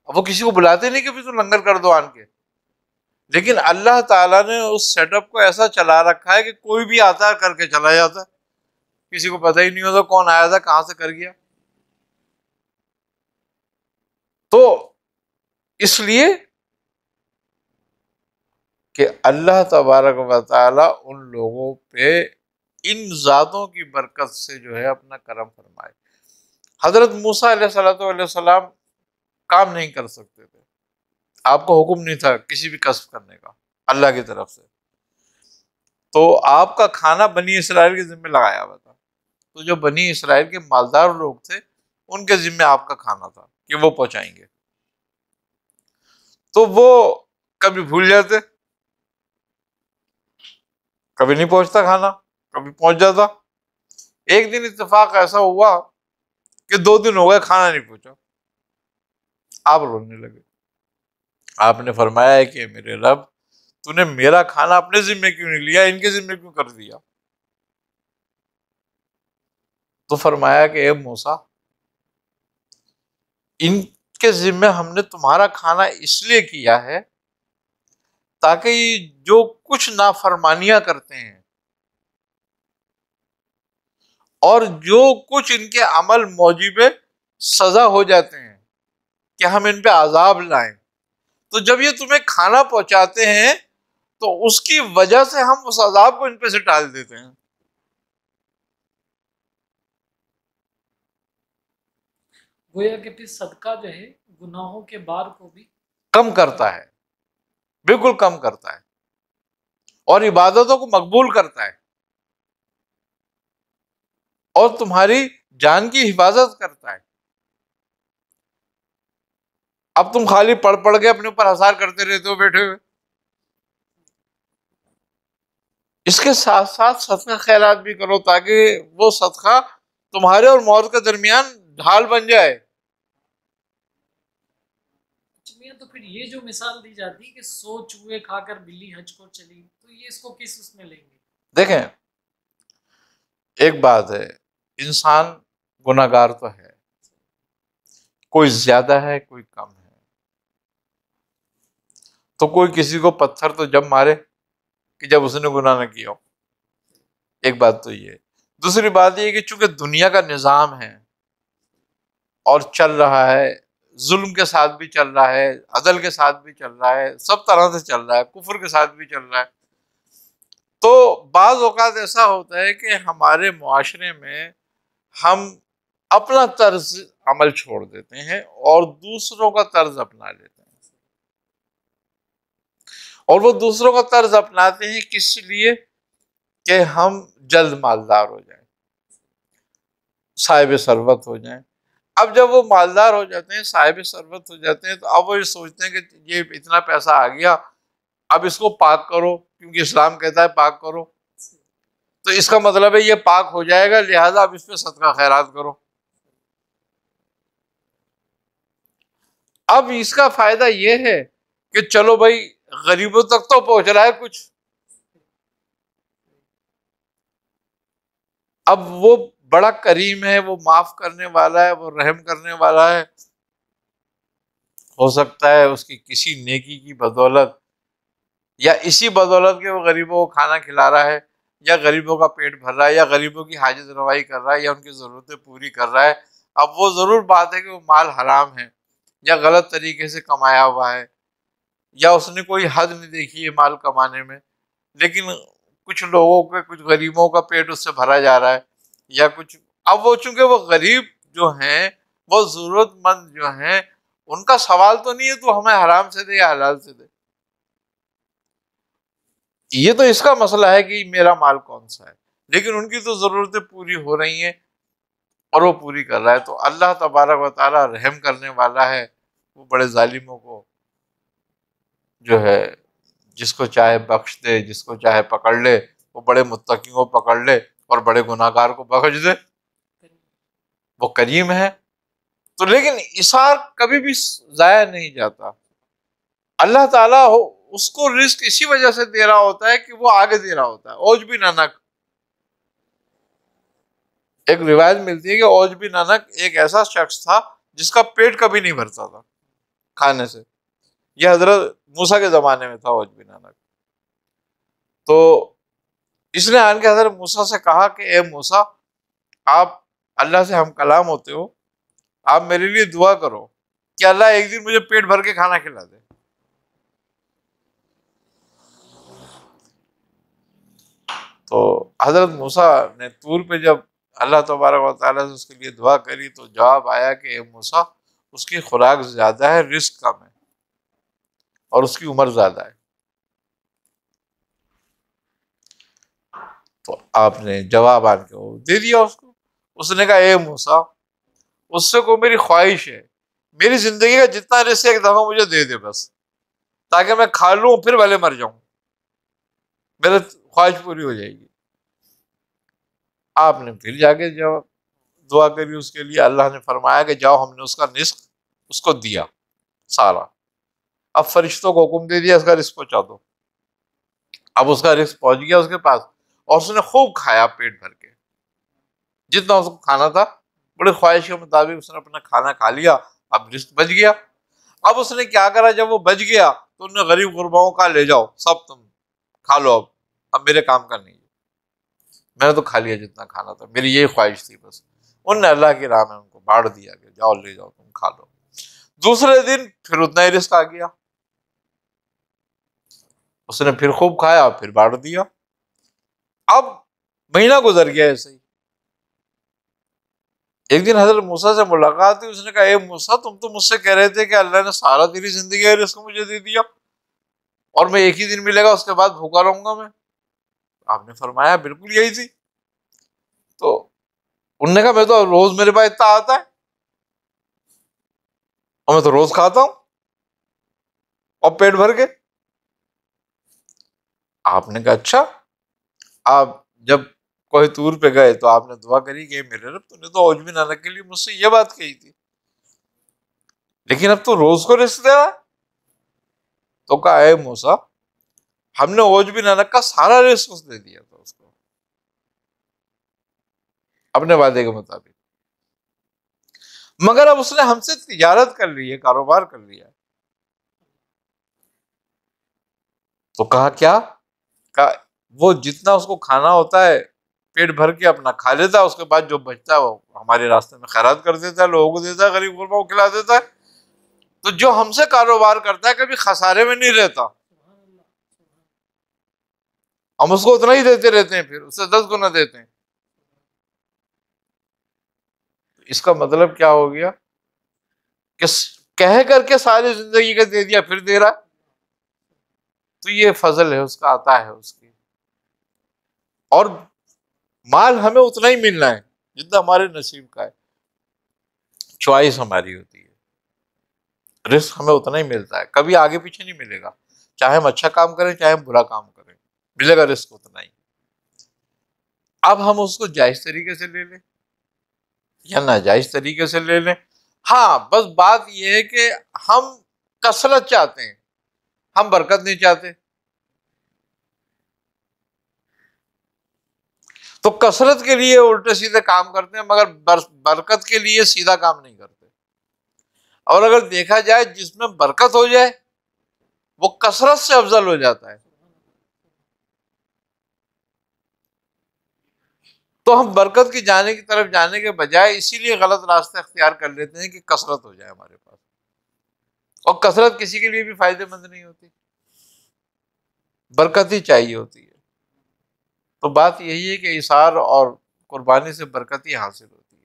اب وہ کسی کو بلاتے نہیں کہ بھی تو لنگر کر دو آن کے، لیکن اللہ تعالیٰ نے اس سیٹ اپ کو ایسا چلا رکھا ہے کہ کوئی بھی آتا ہے کر کے چلا جاتا ہے، کسی کو پتہ ہی نہیں ہوتا کون آیا تھا کہاں سے کر گیا۔ تو اس لیے کہ اللہ تبارک و تعالیٰ ان لوگوں پہ ان ذاتوں کی برکت سے جو ہے اپنا کرم فرمائے۔ حضرت موسیٰ علیہ السلام کام نہیں کر سکتے تھے، آپ کو حکم نہیں تھا کسی بھی کسب کرنے کا اللہ کی طرف سے، تو آپ کا کھانا بنی اسرائیل کے ذمہ لگایا ہوا تھا، تو جو بنی اسرائیل کے مالدار لوگ تھے ان کے ذمہ آپ کا کھانا تھا کہ وہ پہنچائیں گے، تو وہ کبھی بھول جاتے، کبھی نہیں پہنچتا کھانا، کبھی پہنچ جاتا۔ ایک دن اتفاق ایسا ہوا کہ 2 دن ہو گئے کھانا نہیں پہنچا، آپ رونے لگے، آپ نے فرمایا ہے کہ میرے رب تو نے میرا کھانا اپنے ذمہ کیوں نہیں لیا، ان کے ذمہ کیوں کر دیا؟ تو فرمایا کہ اے موسیٰ، ان کے ذمہ ہم نے تمہارا کھانا اس لیے کیا ہے تاکہ یہ جو کچھ نافرمانیاں کرتے ہیں اور جو کچھ ان کے عمل موجب سزا ہو جاتے ہیں کہ ہم ان پہ عذاب لائیں، تو جب یہ تمہیں کھانا پہنچاتے ہیں تو اس کی وجہ سے ہم اس عذاب کو ان پہ سے ٹال دیتے ہیں۔ گویا کہ پھر صدقہ جو ہے گناہوں کے بار کو بھی کم کرتا ہے، بالکل کم کرتا ہے، اور عبادتوں کو مقبول کرتا ہے، اور تمہاری جان کی حفاظت کرتا ہے۔ اب تم خالی پڑھ پڑھ کے اپنے اوپر اثار کرتے رہتے ہو بیٹھے ہوئے، اس کے ساتھ ساتھ صدقہ خیرات بھی کرو تاکہ وہ صدقہ تمہارے اور موت کے درمیان ڈھال بن جائے۔ تو پھر یہ جو مثال دی جاتی ہے کہ 100 چوہے کھا کر بلی حج کو چلی، تو یہ اس کو کس اس میں لیں گے؟ دیکھیں، ایک بات ہے، انسان گناہ گار تو ہے، کوئی زیادہ ہے کوئی کم ہے، تو کوئی کسی کو پتھر تو جب مارے کہ جب اس نے گناہ نہ کیا ہو، ایک بات تو یہ ہے۔ دوسری بات یہ کہ چونکہ دنیا کا نظام ہے اور چل رہا ہے، ظلم کے ساتھ بھی چل رہا ہے، عدل کے ساتھ بھی چل رہا ہے، سب طرح سے چل رہا ہے، کفر کے ساتھ بھی چل رہا ہے، تو بعض اوقات ایسا ہوتا ہے کہ ہمارے معاشرے میں ہم اپنا طرز عمل چھوڑ دیتے ہیں اور دوسروں کا طرز اپنا لیتے ہیں، اور وہ دوسروں کا طرز اپناتے ہیں کس لیے؟ کہ ہم جلد مالدار ہو جائیں، صاحب ثروت ہو جائیں۔ اب جب وہ مالدار ہو جاتے ہیں، صاحب ثروت ہو جاتے ہیں، تو اب وہ یہ سوچتے ہیں کہ یہ اتنا پیسہ آ گیا، اب اس کو پاک کرو، کیونکہ اسلام کہتا ہے پاک کرو، تو اس کا مطلب ہے یہ پاک ہو جائے گا، لہٰذا اب اس پہ صدقہ خیرات کرو۔ اب اس کا فائدہ یہ ہے کہ چلو بھائی غریبوں تک تو پہنچ رہا ہے کچھ، اب وہ بڑا کریم ہے، وہ معاف کرنے والا ہے، وہ رحم کرنے والا ہے، ہو سکتا ہے اس کی کسی نیکی کی بدولت یا اسی بدولت کے وہ غریبوں کو کھانا کھلا رہا ہے، یا غریبوں کا پیٹ بھر رہا ہے، یا غریبوں کی حاجت روائی کر رہا ہے، یا ان کی ضرورتیں پوری کر رہا ہے۔ اب وہ ضرور بات ہے کہ وہ مال حرام ہے یا غلط طریقے سے کمایا ہوا ہے، یا اس نے کوئی حد نہیں دیکھی ہے مال کمانے میں، لیکن کچھ لوگوں کے، کچھ غریبوں کا پیٹ اس سے بھرا جا رہا ہے، یا کچھ، اب وہ چونکہ وہ غریب جو ہیں، وہ ضرورت مند جو ہیں، ان کا سوال تو نہیں ہے تو ہمیں حرام سے دے یا حلال سے دے، یہ تو اس کا مسئلہ ہے کہ میرا مال کون سا ہے، لیکن ان کی تو ضرورتیں پوری ہو رہی ہیں اور وہ پوری کر رہا ہے۔ تو اللہ تبارک و تعالیٰ رحم کرنے والا ہے، وہ بڑے ظالموں کو جو ہے جس کو چاہے بخش دے، جس کو چاہے پکڑ لے، وہ بڑے متقیوں کو پکڑ لے اور بڑے گناہ گار کو بخش دے، وہ کریم ہے۔ تو لیکن اثار کبھی بھی ضائع نہیں جاتا، اللہ تعالیٰ اس کو رزق اسی وجہ سے دے رہا ہوتا ہے کہ وہ آگے دے رہا ہوتا ہے۔ اوج بھی نانک، ایک روایت ملتی ہے کہ اوج بھی نانک ایک ایسا شخص تھا جس کا پیٹ کبھی نہیں بھرتا تھا، کھانے سے. یہ حضرت موسیٰ کے زمانے میں تھا عجب نانک. تو اس نے آن کے حضرت موسیٰ سے کہا کہ اے موسیٰ، آپ اللہ سے ہم کلام ہوتے ہو، آپ میرے لیے دعا کرو کہ اللہ ایک دن مجھے پیٹ بھر کے کھانا کھلا دے. تو حضرت موسیٰ نے طور پہ جب اللہ تبارک و تعالیٰ سے اس کے لیے دعا کری تو جواب آیا کہ اے موسیٰ، اس کی خوراک زیادہ ہے، رزق کم ہے، اور اس کی عمر زیادہ ہے. تو آپ نے جواب آن کے وہ دے دیا اس کو. اس نے کہا اے موسیٰ، اس سے کو میری خواہش ہے، میری زندگی کا جتنا رزق ایک دفعہ مجھے دے دے بس، تاکہ میں کھا لوں پھر بھلے مر جاؤں، میری خواہش پوری ہو جائے گی. آپ نے پھر جا کے جواب دعا کری اس کے لیے. اللہ نے فرمایا کہ جاؤ، ہم نے اس کا رزق اس کو دیا سارا. اب فرشتوں کو حکم دے دیا اس کا رزق پہنچا دو. اب اس کا رزق پہنچ گیا اس کے پاس، اور اس نے خوب کھایا پیٹ بھر کے، جتنا اس کو کھانا تھا بڑی خواہش کے مطابق اس نے اپنا کھانا کھا لیا. اب رزق بچ گیا. اب اس نے کیا کرا، جب وہ بچ گیا تو انہوں نے غریب غرباؤں کا لے جاؤ سب تم کھا لو، اب میرے کام کا نہیں ہے، میں نے تو کھا لیا جتنا کھانا تھا، میری یہی خواہش تھی بس. انہوں نے اللہ کی راہ میں ان کو بانٹ دیا کہ جاؤ لے جاؤ تم کھا لو. دوسرے دن پھر اتنا ہی رزق آ گیا، اس نے پھر خوب کھایا پھر بانٹ دیا. اب مہینہ گزر گیا ایسے ہی. ایک دن حضرت موسیٰ سے ملاقات ہوئی. اس نے کہا اے موسیٰ، تم تو مجھ سے کہہ رہے تھے کہ اللہ نے سارا تیری زندگی کا رزق مجھے دے دیا اور میں ایک ہی دن ملے گا اس کے بعد بھوکا رہوں گا میں. آپ نے فرمایا بالکل یہی تھی. تو انہوں نے کہا میں تو روز میرے پاس اتنا آتا ہے اور میں تو روز کھاتا ہوں اور پیٹ بھر کے. آپ نے کہا اچھا. آپ جب کوہ طور پہ گئے تو آپ نے دعا کری کہ میرے رب، تو نے تو عجب نانک کے لیے مجھ سے یہ بات کہی تھی، لیکن اب تو روز کو رزق دے رہا ہے. تو کہا اے موسیٰ، ہم نے عجب نانک کا سارا رزق دے دیا تھا اس کو اپنے وعدے کے مطابق، مگر اب اس نے ہم سے تجارت کر لی ہے، کاروبار کر لیا. تو کہا کیا؟ کہا وہ جتنا اس کو کھانا ہوتا ہے پیٹ بھر کے اپنا کھا لیتا ہے، اس کے بعد جو بچتا ہے وہ ہمارے راستے میں خیرات کر دیتا ہے، لوگوں کو دیتا ہے، غریب غربا کو کھلا دیتا ہے. تو جو ہم سے کاروبار کرتا ہے کبھی خسارے میں نہیں رہتا، ہم اس کو اتنا ہی دیتے رہتے ہیں، پھر اس سے 10 گنا دیتے ہیں. اس کا مطلب کیا ہو گیا کہ کہہ کر کے ساری زندگی کا دے دیا پھر دے رہا. تو یہ فضل ہے اس کا، عطا ہے اس کی. اور مال ہمیں اتنا ہی ملنا ہے جتنا ہمارے نصیب کا ہے، چوائس ہماری ہوتی ہے. رزق ہمیں اتنا ہی ملتا ہے، کبھی آگے پیچھے نہیں ملے گا. چاہے ہم اچھا کام کریں چاہے ہم برا کام کریں، ملے گا رزق اتنا ہی. اب ہم اس کو جائز طریقے سے لے لیں یا ناجائز طریقے سے لے لیں. ہاں بس بات یہ ہے کہ ہم کثرت چاہتے ہیں، ہم برکت نہیں چاہتے. تو کثرت کے لیے الٹے سیدھے کام کرتے ہیں، مگر برکت کے لیے سیدھا کام نہیں کرتے. اور اگر دیکھا جائے جس میں برکت ہو جائے وہ کثرت سے افضل ہو جاتا ہے. تو ہم برکت کی طرف جانے کے بجائے اسی لیے غلط راستہ اختیار کر لیتے ہیں کہ کثرت ہو جائے ہمارے پاس. اور کثرت کسی کے لیے بھی فائدہ مند نہیں ہوتی، برکت ہی چاہیے ہوتی ہے. تو بات یہی ہے کہ اثار اور قربانی سے برکت ہی حاصل ہوتی ہے.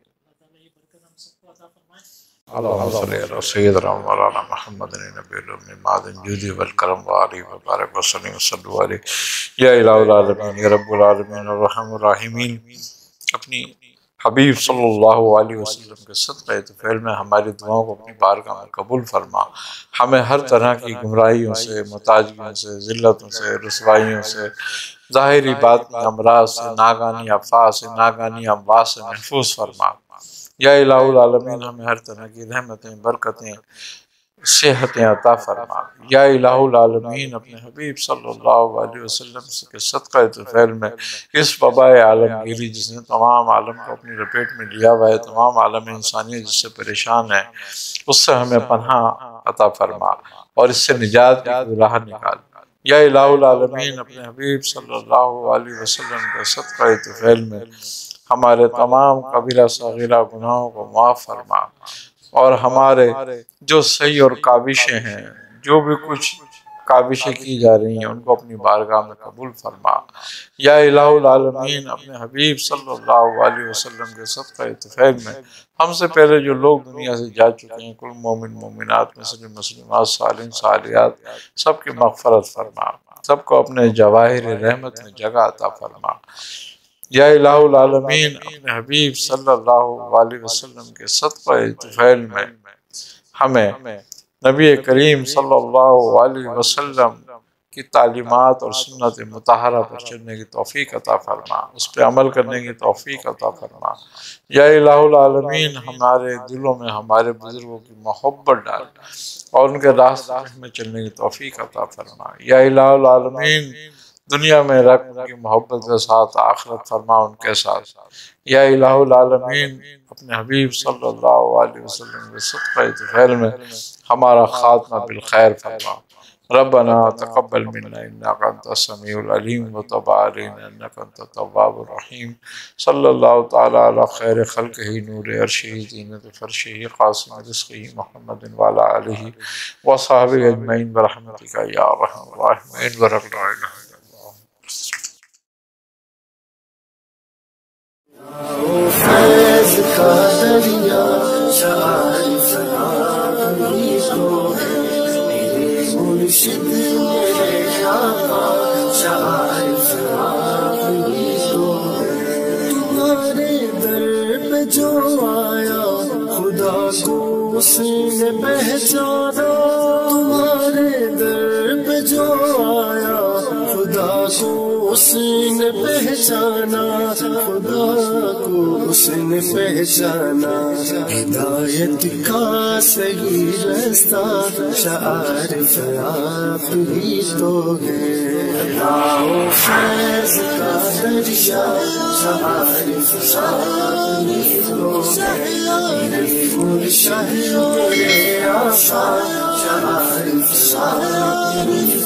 اللہم صلی علی سیدنا مولانا محمد نبی الامی معدن جودی والکرم وآلہ وبارک وسلم وصلوا علیہ یا الہ العالمین یا رب العالمین الرحمن الرحیمین. اپنی حبیب صلی اللہ علیہ وسلم کے صدقہ طفیل میں ہماری دعاؤں کو اپنی بارگاہ میں قبول فرما. ہمیں ہر طرح کی گمراہیوں سے، محتاجیوں سے، ذلتوں سے، رسوائیوں سے، ظاہری باطنی امراض سے، ناگانی افات سے، ناگانی اموات سے محفوظ فرما. یا الہ العالمین ہمیں ہر طرح کی رحمتیں، برکتیں صحت عطا فرما۔ یا الہ العالمین اپنے حبیب صلی اللہ علیہ وسلم کے صدقہ طفیل میں اس وبا عالمگیری جس نے تمام عالم کو اپنی لپیٹ میں لیا ہوا ہے، تمام عالم انسانیت جس سے پریشان ہے، اس سے ہمیں پناہ عطا فرما اور اس سے نجات کی راہ نکال۔ یا الہ العالمین اپنے حبیب صلی اللہ علیہ وسلم کے صدقہ طفیل میں ہمارے تمام کبیرہ صغیرہ گناہوں کو معاف فرما، اور ہمارے جو صحیح اور کاوشیں ہیں، جو بھی کچھ کاوشیں کی جا رہی ہیں، ان کو اپنی بارگاہ میں قبول فرما۔ یا الہ العالمین اپنے حبیب صلی اللہ علیہ وسلم کے صدقہ طفیل میں ہم سے پہلے جو لوگ دنیا سے جا چکے ہیں، کل مومن مومنات، مسلم مسلمات، صالحین صالحات، سب کی مغفرت فرما، سب کو اپنے جواہر رحمت میں جگہ عطا فرما۔ یا الہ العالمین اپنے حبیب صلی اللہ علیہ وسلم کے صدقہ طفیل میں ہمیں نبی کریم صلی اللہ علیہ وسلم کی تعلیمات اور سنت مطہرہ پر چلنے کی توفیق عطا فرما، اس پہ عمل کرنے کی توفیق عطا فرما۔ یا الہ العالمین ہمارے دلوں میں ہمارے بزرگوں کی محبت ڈال اور ان کے راستے میں چلنے کی توفیق عطا فرما۔ یا الہ العالمین دنیا میں رکھ ان کی محبت کے ساتھ آخرت فرما ان کے ساتھ۔ یا الہ العالمین اپنے حبیب صلی اللہ علیہ وسلم کے صدقہ طفیل میں ہمارا خاتمہ بالخیر فرما۔ ربنا تقبل منا انک انت السمیع العلیم وتب علینا انک انت التواب الرحیم۔ صلی اللہ تعالی علی خیر خلقہ نور عرشہ زینت فرشہ قاسم رزقہ محمد وعلی آلہ وصحبہ اجمعین برحمتک یا ارحم الراحمین برحمتک لا الہ الا فیض کا دریا شاعر فراغی تو ہے، میرے مرشد میرے آقا شاعر فراغی تو ہے۔ تمہارے در پہ جو آیا خدا کو اس نے پہچانا، تمہارے در پہ جو آیا خدا کو اس نے پہچانا، خدا کو اس نے پہچانا۔ ہدایت کا صحیح رستہ شعائر آپ ہی تو ہے، لاؤ فیض کا دریا شعائر آپ ہی تو ہے، میرے مرشد میرے آقا شعائر آپ ہی